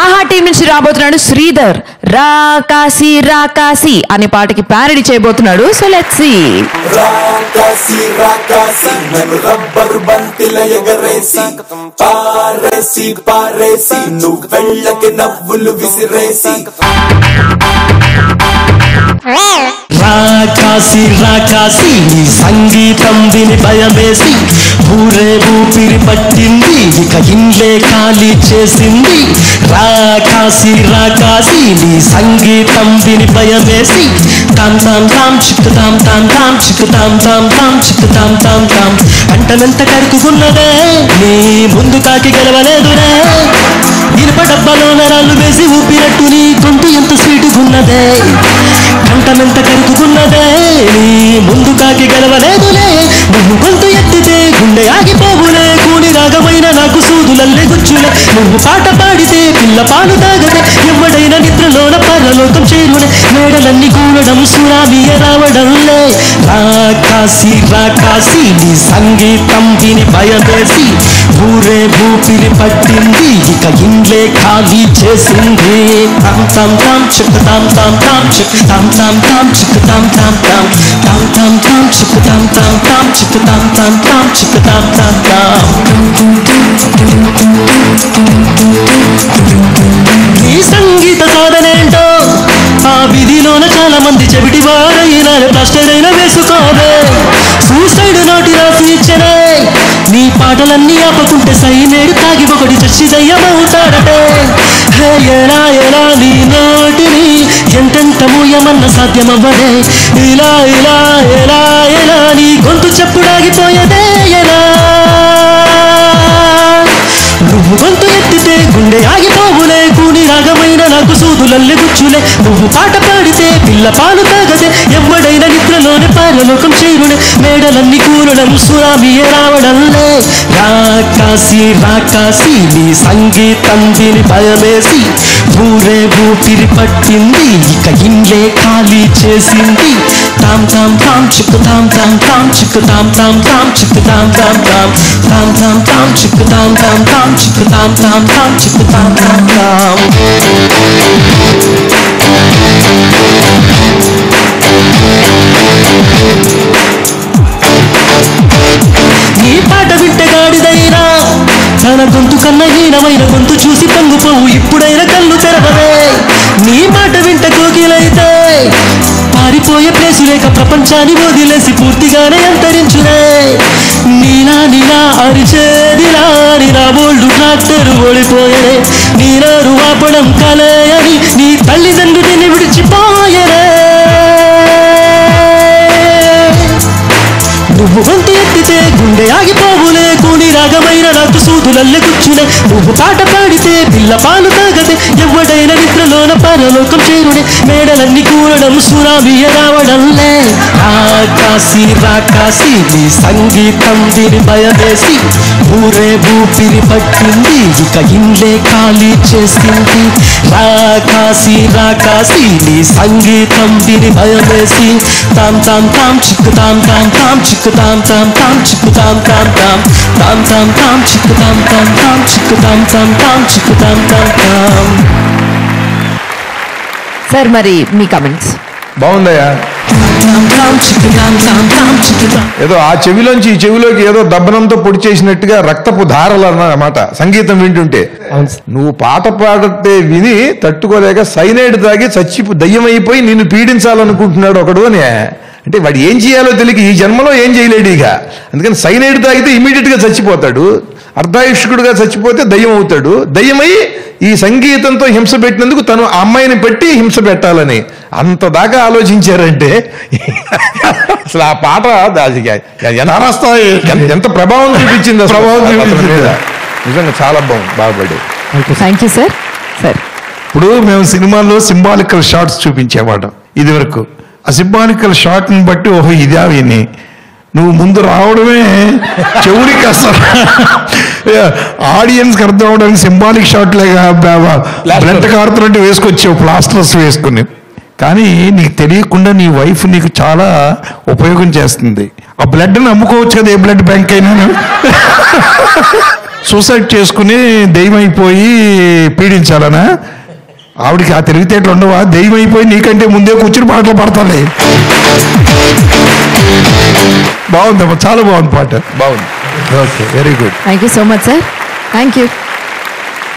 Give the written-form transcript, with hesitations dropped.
ఆహా టీం నుంచి రాబోతున్నాడు శ్రీధర్. రాకాసి రాకాసి అనే పాటకి ప్యారడీ చేయబోతున్నాడు. So let's see. రాకాసి రాకాసి నన్ను రబ్బరు బంతిల ఎగరేసి పారేసి పారేసి నువ్వు వెళ్ళకి నవ్వులు విసిరేసి రాకాసి రాకాసి నీ సంగీతం విని భయమేసి ఊరే ఊపిరి పట్టింది ఇక ఇండ్లే ఖాళీ చేసింది. రాకాసి రాకాసి నీ సంగీతం విని భయమేసి తాం తాం తాం చిక్కుతాం తాం తాం చిక్కుతాం తాం తాం చిక్కుతాం తాం తాం అంటనంత కరుకున్నదే నీ ముందు కాకి గెలవలేదురే. ఇనుప డబ్బాలో నరాలు వేసి ఊపినట్టు నీ గొంతు ఎంత స్వీటుగున్నదే. కంటమెంత కరుకున్నదే నీ ముందు కాకి గెలవలేదులే. నువ్వు గొంతు ఎత్తితే గుండె ఆగిపోవులే. కూని రాగమైన నాకు సూదులల్లే గుచ్చులే. నువ్వు పాట పాడితే పిల్ల పాలు తాగదే. ఎవడైనా నిద్రలోన పరలోకం చేరునే. మేడలన్నీ కూడడం సునామీయ రావడంలే. రాకాసి రాకాసి నీ సంగీతం విని భయమేసి ఊరే ఊపిరి పట్టింది ఇక ఇండ్లే ఖాళీ చేసింది. తాం తాం తాం చిక్కుతాం తాం తాం చిక్కుతాం తాం తాం చిక్కుతాం తాం తాం తాం తాం తాం చిక్కుతాం తాం తాం చిక్కుతాం తాం తాం చిక్కుతాం తాం తాం. ఈ సంగీత సాధనేంటో ఆ విధిలోన చాలా మంది చెవిటి వారైనా ప్లాస్టర్ అయినా వేసుకోవే. సూసైడ్ నోటి రాసి ఇచ్చనే నీ పాటలన్నీ ఆపకుంటే సైనేడు తాగి ఒకటి చచ్చి దయ్యమవుతాడటే. ఎలా ఎలా నీ నోటిని ఎంతెంత మూయమన్న సాధ్యమవ్వదే. ఇలా ఇలా ఎలా ఎలా నీ గొంతు చెప్పుడాగిపోయేదే. ఎలా నువ్వు గొంతు ఎత్తితే గుండె ఆగిపోవులే. కూని రాగమైన నాకు సూదులల్లే గుచ్చులే. నువ్వు పాట పాడితే పిల్ల పాలు తాగదే. ఎవడైనా నిద్రలోనే పరలోకం చేరునే. మేడలన్నీ కూరడం సునామీయ రావడంలే. రాకాసి రాకాసి నీ సంగీతం విని భయమేసి ఊరే ఊపిరి పట్టింది ఇక ఇండ్లే ఖాళీ చేసింది. తాం తాం తాం చిక్కుతాం తాం తాం చిక్కుతాం తాం తాం చిక్కుతాం తాం తాం తాం తాం తాం చిక్కుతాం తాం తాం చిక్కుతాం తాం తాం చిక్కుతాం తాం తాం. నీ పాట వింటే గాడిదైనా తన గొంతు కన్నా హీనమైన గొంతు చూసి పొంగిపోవు. ఇప్పుడైనా కళ్ళు తెరవదే. నీ మాట వింటే కోకిలైతే పారిపోయే ప్లేసు లేక ప్రపంచాన్ని వదిలేసి పూర్తిగానే అంతరించునే. నీలా నీలా అరిచేదిలా నా బోల్డు ట్రాక్టర్ ఓడిపోయనే. నీరారు ఆపడం కలే అని నీ తల్లిదండ్రుడిని విడిచిపోయనే. నువ్వు గొంతు ఎత్తితే గుండె ఆగిపోవులే. కూని రాగమైన నాకు సూదులల్లే కూర్చునే. నువ్వు పాట పాడితే పిల్ల పాలు తాగదే. ఎవడైనా నిద్రలోన పరలోకం చేరునే. మేడలన్నీ కూరడం సునామీయ రావడంలే. రాకాసి రాకాసి నీ సంగీతం విని భయమేసి ఊరే ఊపిరి పట్టింది ఇక ఇండ్లే ఖాళీ చేసింది. రాకాసి రాకాసి నీ సంగీతం విని భయమేసి తాం తాం తాం చిక్కుతాం తాం తాం చిక్కుతాం తాం తాం చిక్కుతాం తాం తాం తాం తాం తాం చిక్కుతాం తాం తాం చిక్కుతాం తాం తాం చిక్కుతాం తాం తాం. సార్ మరి మీ కమెంట్స్. బాగుందయ్యా. ఏదో ఆ చెవిలోంచి ఈ చెవిలోకి ఏదో దబ్బనంతో పొడి చేసినట్టుగా రక్తపు ధారలు అన్నమాట సంగీతం వింటుంటే. నువ్వు పాట పాడితే విని తట్టుకోలేక సైనైడ్ తాగి చచ్చి దయ్యమైపోయి నిన్ను పీడించాలనుకుంటున్నాడు ఒకడు అని. అంటే వాడు ఏం చేయాలో తెలియక ఈ జన్మలో ఏం చేయలేడు ఇక. అందుకని సైనైడ్ తాగితే ఇమీడియట్ గా చచ్చిపోతాడు. అర్ధాయుష్కుడుగా చచ్చిపోతే దయ్యం అవుతాడు. దయ్యమై ఈ సంగీతంతో హింస పెట్టినందుకు తను ఆ అమ్మాయిని పెట్టి హింస పెట్టాలని అంత దాకా ఆలోచించారంటే అసలు ఆ పాట ఎంత ప్రభావం చూపించింది. నిజంగా చాలా బాగుపడి. Thank you sir. సార్ ఇప్పుడు మేము సినిమాల్లో సింబాలికల్ షార్ట్స్ చూపించేవాళ్ళం ఇది వరకు. ఆ సింబాలికల్ షార్ట్ని బట్టి ఓహో ఇదే విని నువ్వు ముందు రావడమే చెవుడికి అసలు ఆడియన్స్కి అర్థం అవడానికి సింబాలిక్ షాట్ లేక బ్లడ్ కారుతున్నట్టు వేసుకొచ్చావు ప్లాస్టర్స్ వేసుకుని. కానీ నీకు తెలియకుండా నీ వైఫ్ నీకు చాలా ఉపయోగం చేస్తుంది. ఆ బ్లడ్ని అమ్ముకోవచ్చు కదా, ఏ బ్లడ్ బ్యాంక్ అయినా. సూసైడ్ చేసుకుని దెయ్యం అయిపోయి పీడించాలనా? ఆవిడికి ఆ తెలివితేటలు ఉండవా? దెయ్యం అయిపోయి నీకంటే ముందే కూర్చుని పాటలు పాడతాలే. బాగుందమ్మా, చాలా బాగుంది పాట. బాగుంది. Okay, very good. Thank you so much sir. Thank you.